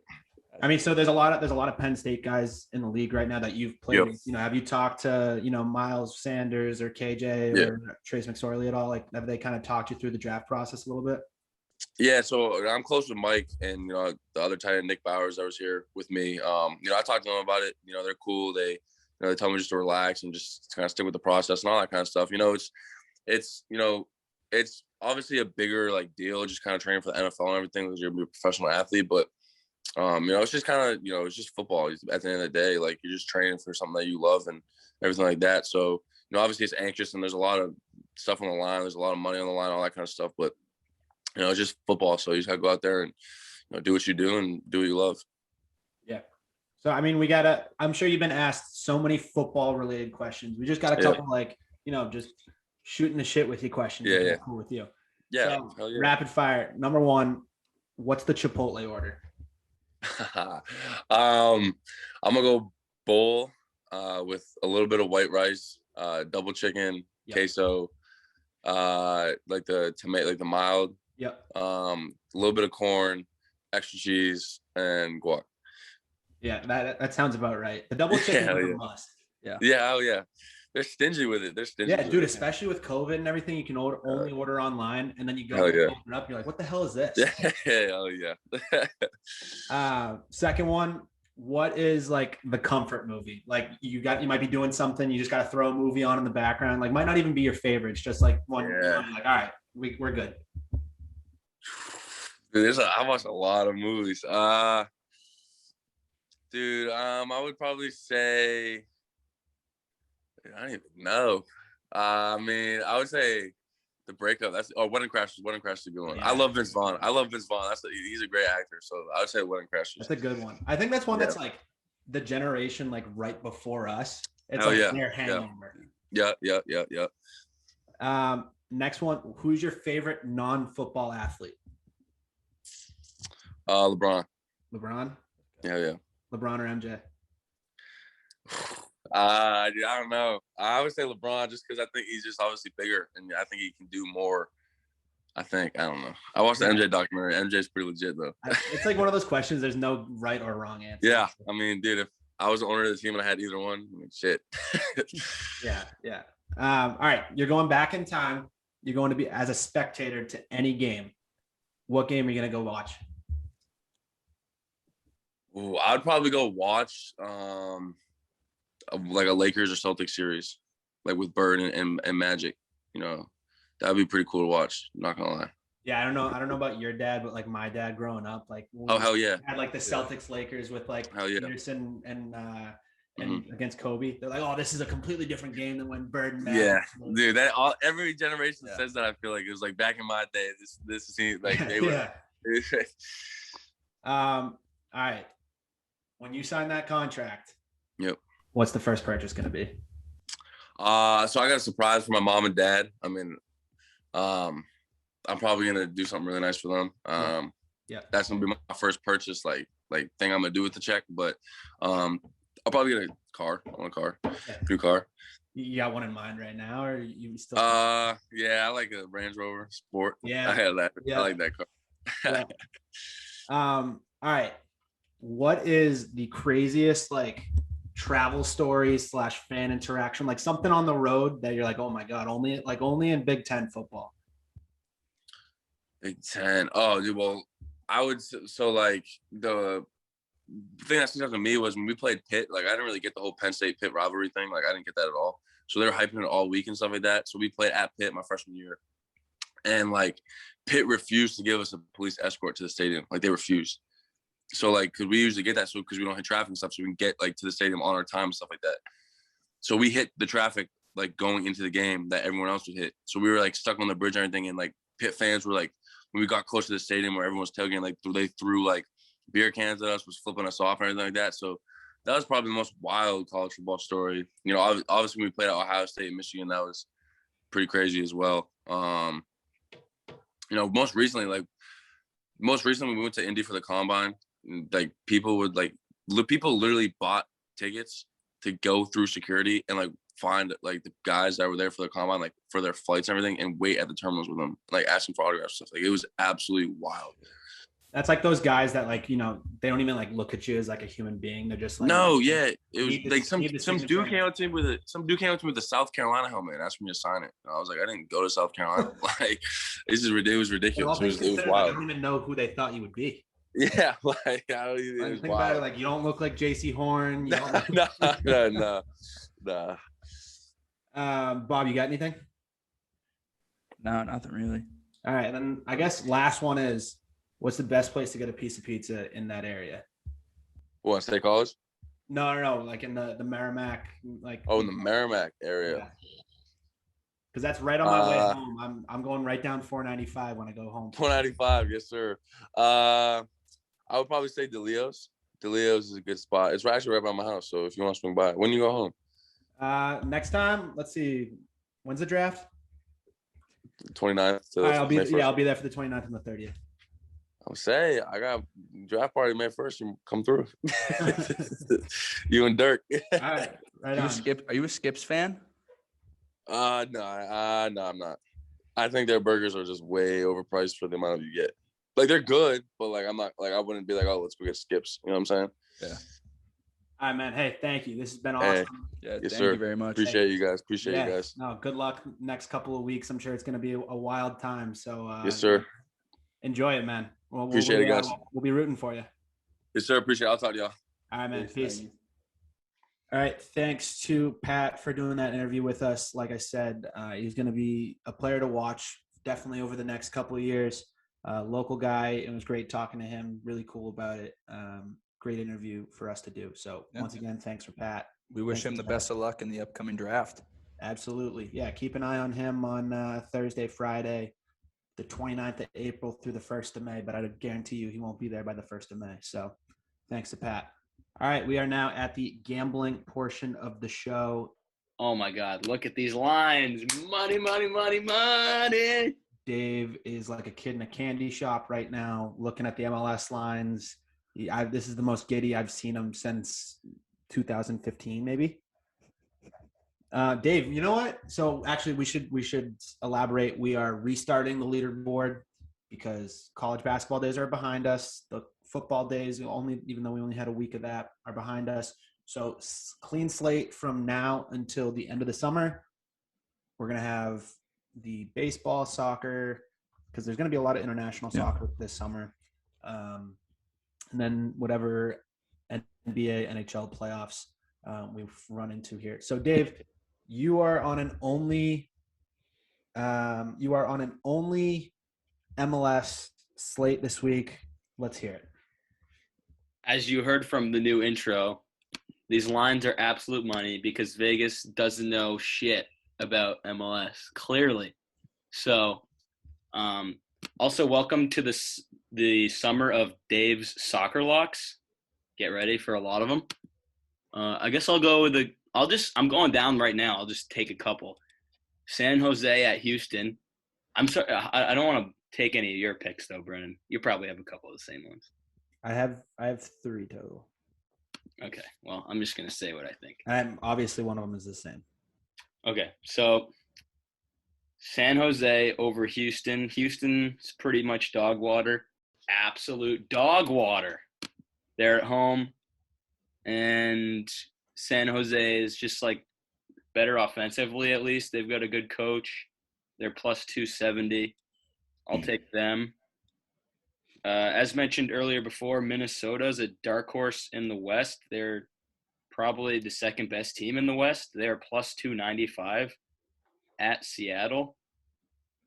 I mean, so there's a lot of Penn State guys in the league right now that you've played. Yep. Have you talked to Miles Sanders or KJ or Trace McSorley at all? Like, have they kind of talked you through the draft process a little bit? Yeah, so I'm close with Mike and the other tight end Nick Bowers that was here with me. I talked to them about it. They're cool. They they tell me just to relax and just kind of stick with the process and all that kind of stuff. It's obviously a bigger deal just kind of training for the NFL and everything because you're a professional athlete, but it's just kind of, it's just football. At the end of the day, you're just training for something that you love and everything like that. So, obviously it's anxious and there's a lot of stuff on the line. There's a lot of money on the line, all that kind of stuff. But, it's just football. So you just got to go out there and, do what you do and do what you love. Yeah. So, I mean, I'm sure you've been asked so many football related questions. We just got a couple, just shooting the shit with you questions. Yeah. Cool with you. Yeah. So, rapid fire. Number one, what's the Chipotle order? I'm gonna go bowl with a little bit of white rice, double chicken, queso, the tomato, the mild, a little bit of corn, extra cheese, and guac. Yeah, that sounds about right. The double chicken is a must. Yeah, oh yeah. They're stingy with it. They're stingy. Yeah, with dude, it. especially with COVID and everything, you can only order online, and then you go Hell yeah. open it up, and you're like, what the hell is this? Yeah, hell yeah. Second one, what is like the comfort movie? Like you might be doing something, you just got to throw a movie on in the background. Like might not even be your favorite. It's just like one. Yeah. Like, all right, we're good. Dude, I watched a lot of movies. Dude, I would probably say, I don't even know. I mean, I would say The Breakup. Wedding Crashers. Wedding Crashers is a good one. Yeah. I love Vince Vaughn. He's a great actor. So I would say Wedding Crashers. That's a good one. I think that's one that's like the generation like right before us. It's Hell like their hangover. Yeah. Next one, who's your favorite non-football athlete? LeBron. LeBron? Yeah. LeBron or MJ? Dude, I don't know. I would say LeBron just because I think he's just obviously bigger and I think he can do more. I don't know. I watched the MJ documentary. MJ's pretty legit though. It's like one of those questions. There's no right or wrong answer. Yeah. I mean, dude, if I was the owner of the team and I had either one, I mean, shit. Yeah. All right. You're going back in time. You're going to be as a spectator to any game. What game are you going to go watch? Ooh, I'd probably go watch like a Lakers or Celtics series, like with Bird and Magic. You know, that'd be pretty cool to watch. Not gonna lie. Yeah, I don't know about your dad, but like my dad growing up, like hell yeah, had like the Celtics Lakers with like Peterson and against Kobe. They're like, oh, this is a completely different game than when Bird and Magic. Yeah, dude, every generation says that. I feel like it was like back in my day. This seems like they were. All right. When you sign that contract, yep. What's the first purchase going to be? So I got a surprise for my mom and dad. I mean, I'm probably gonna do something really nice for them. Yeah. That's gonna be my first purchase, like thing I'm gonna do with the check. But I'll probably get a car. I want a car, new car. You got one in mind right now, or you still? Yeah, I like a Range Rover Sport. Yeah, I have that. Yeah. I like that car. All right. What is the craziest like travel story / fan interaction, like something on the road that you're like, oh my god, only in Big Ten football? Big Ten. Oh, dude. Well, I would. So like the thing that sticks out to me was when we played Pitt. Like I didn't really get the whole Penn State Pitt rivalry thing. Like I didn't get that at all. So they were hyping it all week and stuff like that. So we played at Pitt my freshman year, and like Pitt refused to give us a police escort to the stadium. Like they refused. So like, cause we usually get that, so because we don't hit traffic and stuff, so we can get like to the stadium on our time and stuff like that. So we hit the traffic like going into the game that everyone else would hit. So we were like stuck on the bridge and everything, and like Pitt fans were like, when we got close to the stadium where everyone was tailgating, like they threw like beer cans at us, was flipping us off and everything like that. So that was probably the most wild college football story. You know, obviously when we played at Ohio State and Michigan, that was pretty crazy as well. You know, most recently we went to Indy for the combine. Like people literally bought tickets to go through security and like find like the guys that were there for the combine, like for their flights and everything, and wait at the terminals with them, like asking for autographs and stuff. Like it was absolutely wild. That's like those guys that like, you know, they don't even like look at you as like a human being. They're just like, no, yeah. It was like some dude came up to me with a South Carolina helmet and asked me to sign it. And I was like, I didn't go to South Carolina. Like it was ridiculous. It was wild. I don't even know who they thought you would be. Yeah, like I don't even think about it, like you don't look like JC Horn. No. Bob, you got anything? No, nothing really. All right, and then I guess last one is, what's the best place to get a piece of pizza in that area? What, State College? No, like in the Merrimack, like. Oh, in the Merrimack area. Yeah. Because that's right on my way home. I'm going right down 495 when I go home. 495, yes sir. I would probably say DeLeo's. DeLeo's is a good spot. It's actually right by my house, so if you want to swing by, when you go home? Next time, let's see. When's the draft? 29th. All right, I'll be there for the 29th and the 30th. I'll say I got draft party May 1st. You come through. You and Dirk. All right, right on. Are you a Skips fan? No, I'm not. I think their burgers are just way overpriced for the amount you get. Like they're good, but like I'm not like I wouldn't be like, oh, let's go get Skips. You know what I'm saying? Yeah. All right, man. Hey, thank you. This has been Hey, awesome. Yeah, yes, thank sir. you very much. Appreciate you guys. Appreciate you guys. No, good luck next couple of weeks. I'm sure it's going to be a wild time. So Yes, sir. enjoy it, man. Appreciate it, guys. We'll be rooting for you. Yes, sir. Appreciate it. I'll talk to y'all. All right, man. Peace. Thank you. All right. Thanks to Pat for doing that interview with us. Like I said, he's going to be a player to watch definitely over the next couple of years. Local guy. It was great talking to him. Really cool about it. Great interview for us to do. So once again, thanks for Pat. We wish him the best of luck in the upcoming draft. Absolutely. Yeah. Keep an eye on him on Thursday, Friday, the 29th of April through the 1st of May. But I guarantee you he won't be there by the 1st of May. So thanks to Pat. All right, we are now at the gambling portion of the show. Oh my God, look at these lines. Money, money, money, money. Dave is like a kid in a candy shop right now, looking at the MLS lines. This is the most giddy I've seen him since 2015, maybe. Dave, you know what? So actually, we should elaborate. We are restarting the leaderboard because college basketball days are behind us. The football days, even though we only had a week of that, are behind us. So clean slate from now until the end of the summer. We're going to have the baseball, soccer, because there's going to be a lot of international soccer this summer. And then whatever NBA, NHL playoffs we've run into here. So Dave, you are on an only MLS slate this week. Let's hear it. As you heard from the new intro, these lines are absolute money because Vegas doesn't know shit about MLS, clearly. So, also welcome to the summer of Dave's soccer locks. Get ready for a lot of them. I guess I'll go with I'm going down right now. I'll just take a couple. San Jose at Houston. I'm sorry, I don't want to take any of your picks though, Brennan. You probably have a couple of the same ones. I have 3 total. Okay, well, I'm just gonna say what I think. And obviously one of them is the same. Okay, so San Jose over Houston. Houston's pretty much dog water. Absolute dog water. They're at home. And San Jose is just like better offensively, at least. They've got a good coach. They're plus 270. I'll take them. As mentioned earlier before, Minnesota's a dark horse in the West. They're probably the second best team in the West. They're plus 295 at Seattle,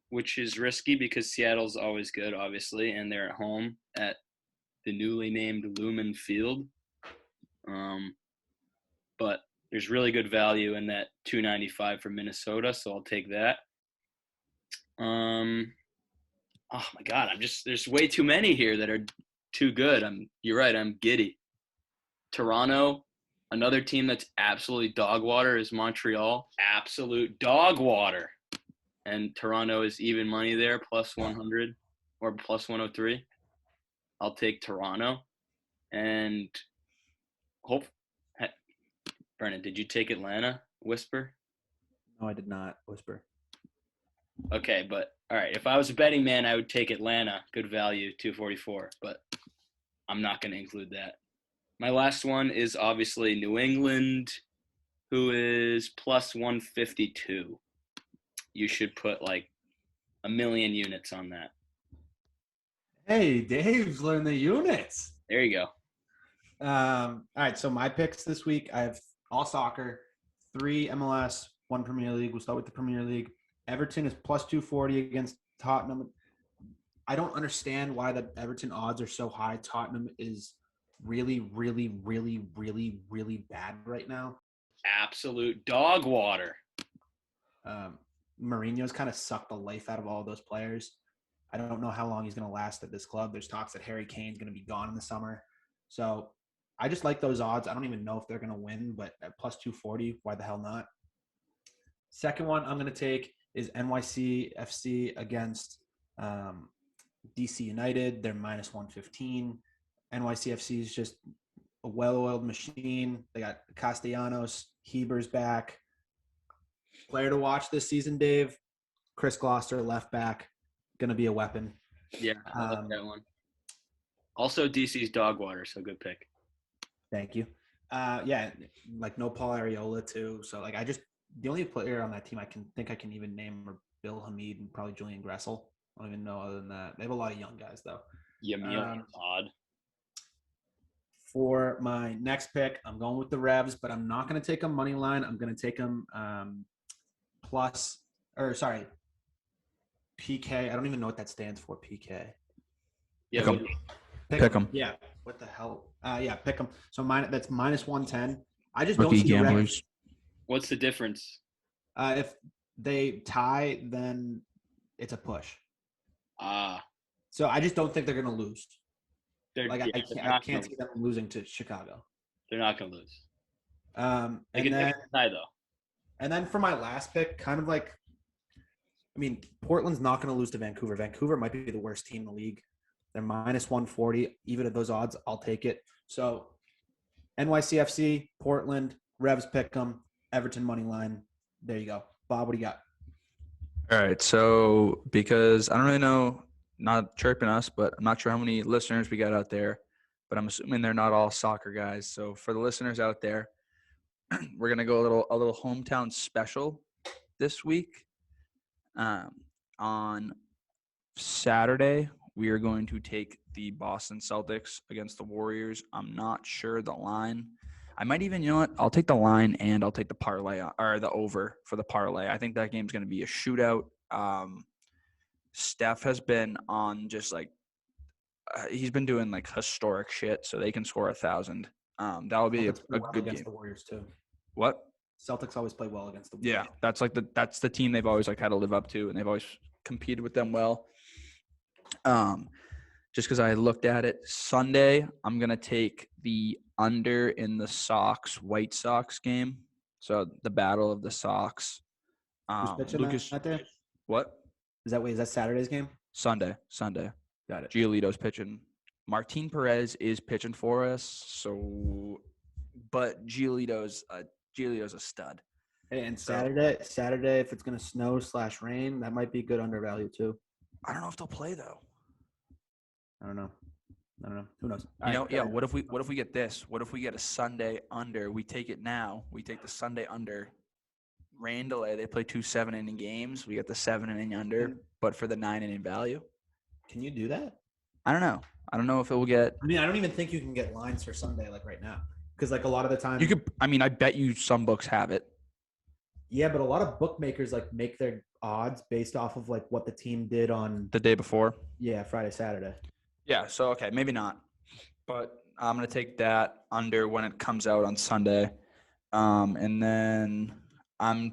which is risky because Seattle's always good, obviously, and they're at home at the newly named Lumen Field. But there's really good value in that 295 for Minnesota, so I'll take that. Oh my God, there's way too many here that are too good. You're right, I'm giddy. Toronto, another team that's absolutely dog water is Montreal. Absolute dog water. And Toronto is even money there, plus 100 or plus 103. I'll take Toronto. And Brennan, did you take Atlanta? Whisper? No, I did not. Whisper. Okay, but all right. If I was a betting man, I would take Atlanta. Good value, 244. But I'm not going to include that. My last one is obviously New England, who is plus 152. You should put like 1 million units on that. Hey, Dave's learned the units. There you go. All right, so my picks this week, I have all soccer, 3 MLS, 1 Premier League. We'll start with the Premier League. Everton is plus 240 against Tottenham. I don't understand why the Everton odds are so high. Tottenham is really, really, really, really, really bad right now. Absolute dog water. Mourinho's kind of sucked the life out of all of those players. I don't know how long he's going to last at this club. There's talks that Harry Kane's going to be gone in the summer. So I just like those odds. I don't even know if they're going to win, but at plus 240, why the hell not? Second one I'm going to take is NYCFC against DC United. They're minus 115. NYCFC is just a well-oiled machine. They got Castellanos, Heber's back. Player to watch this season, Dave. Chris Gloucester, left back, going to be a weapon. Yeah, I like that one. Also, DC's dog water, so good pick. Thank you. Yeah, like no Paul Arriola too. So like the only player on that team I can even name are Bill Hamid and probably Julian Gressel. I don't even know other than that. They have a lot of young guys though. Yamil Todd. For my next pick, I'm going with the Revs, but I'm not going to take them money line. I'm going to take them PK. I don't even know what that stands for. PK. Yeah, Pick 'em. Yeah. What the hell? Yeah, pick them. So that's minus 110. I just Rookie don't see gamblers. the Revs. what's the difference? If they tie, then it's a push. So I just don't think they're going to lose. I can't see them losing to Chicago. They're not going to lose. And then for my last pick, kind of like, I mean, Portland's not going to lose to Vancouver. Vancouver might be the worst team in the league. They're minus 140. Even at those odds, I'll take it. So NYCFC, Portland, Revs pick them, Everton money line. There you go. Bob, what do you got? All right. So because I don't really know, not chirping us, but I'm not sure how many listeners we got out there, but I'm assuming they're not all soccer guys. So for the listeners out there, we're gonna go a little hometown special this week. On Saturday, we are going to take the Boston Celtics against the Warriors. I'm not sure the line. I might even, you know what? I'll take the line and I'll take the parlay or the over for the parlay. I think that game's going to be a shootout. Steph has been on just like he's been doing like historic shit, so they can score 1,000. That will be a good against game. The Warriors too. What? Celtics always play well against the Warriors. Yeah, that's the team they've always like had to live up to, and they've always competed with them well. Just because I looked at it Sunday, I'm gonna take the under in the White Sox game. So the battle of the Sox. Who's pitching Lucas, that day? what? Is that Saturday's game? Sunday. Got it. Giolito's pitching. Martin Perez is pitching for us. But Giolito's a stud. Hey, and Saturday, if it's gonna snow / rain, that might be good undervalue too. I don't know if they'll play though. I don't know. Who knows? What if we get this? What if we get a Sunday under? We take it now. We take the Sunday under. Rain delay. They play 2 7-inning games. We get the 7-inning under, but for the 9-inning value. Can you do that? I don't know. I don't know if it will get. I mean, I don't even think you can get lines for Sunday like right now, because like a lot of the time you could. I mean, I bet you some books have it. Yeah, but a lot of bookmakers like make their odds based off of like what the team did on the day before. Yeah, Friday, Saturday. Yeah, so okay, maybe not. But I'm going to take that under when it comes out on Sunday. And then I'm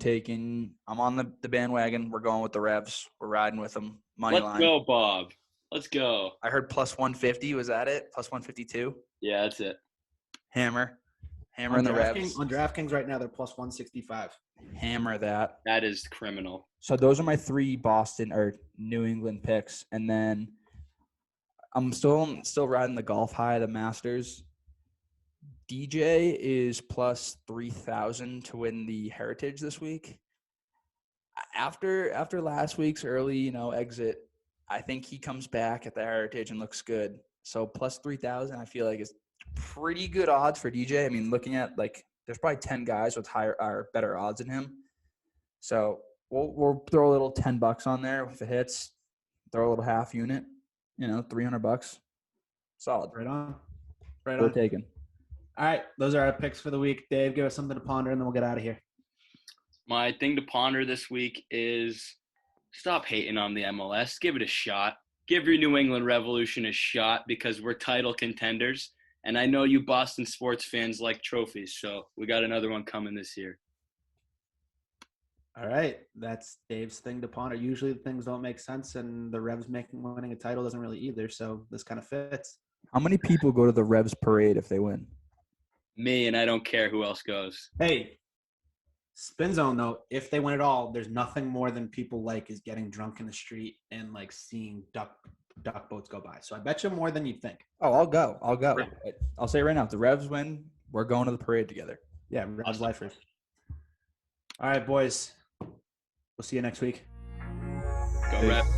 on the bandwagon. We're going with the Revs. We're riding with them. Money line. Let's go, Bob. Let's go. I heard plus 150. Was that it? Plus 152? Yeah, that's it. Hammer in the Revs. On DraftKings right now, they're plus 165. Hammer that. That is criminal. So those are my 3 Boston or New England picks. And then I'm still riding the golf high, the Masters. DJ is plus 3,000 to win the Heritage this week. After last week's early, exit, I think he comes back at the Heritage and looks good. So plus 3,000, I feel like is pretty good odds for DJ. I mean, looking at there's probably 10 guys with higher or better odds than him. So we'll throw a little $10 on there if it hits. Throw a little half unit. $300. Solid. Right on. We're taking. All right. Those are our picks for the week. Dave, give us something to ponder, and then we'll get out of here. My thing to ponder this week is stop hating on the MLS. Give it a shot. Give your New England Revolution a shot because we're title contenders. And I know you Boston sports fans like trophies, so we got another one coming this year. All right. That's Dave's thing to ponder. Usually things don't make sense, and the Revs winning a title doesn't really either, so this kind of fits. How many people go to the Revs parade if they win? Me, and I don't care who else goes. Hey, Spin Zone, though, if they win it all, there's nothing more than people like is getting drunk in the street and, seeing duck boats go by. So I bet you more than you think. Oh, I'll go. I'll say it right now. If the Revs win, we're going to the parade together. Yeah, Revs lifers. All right, boys. We'll see you next week. Go Revs.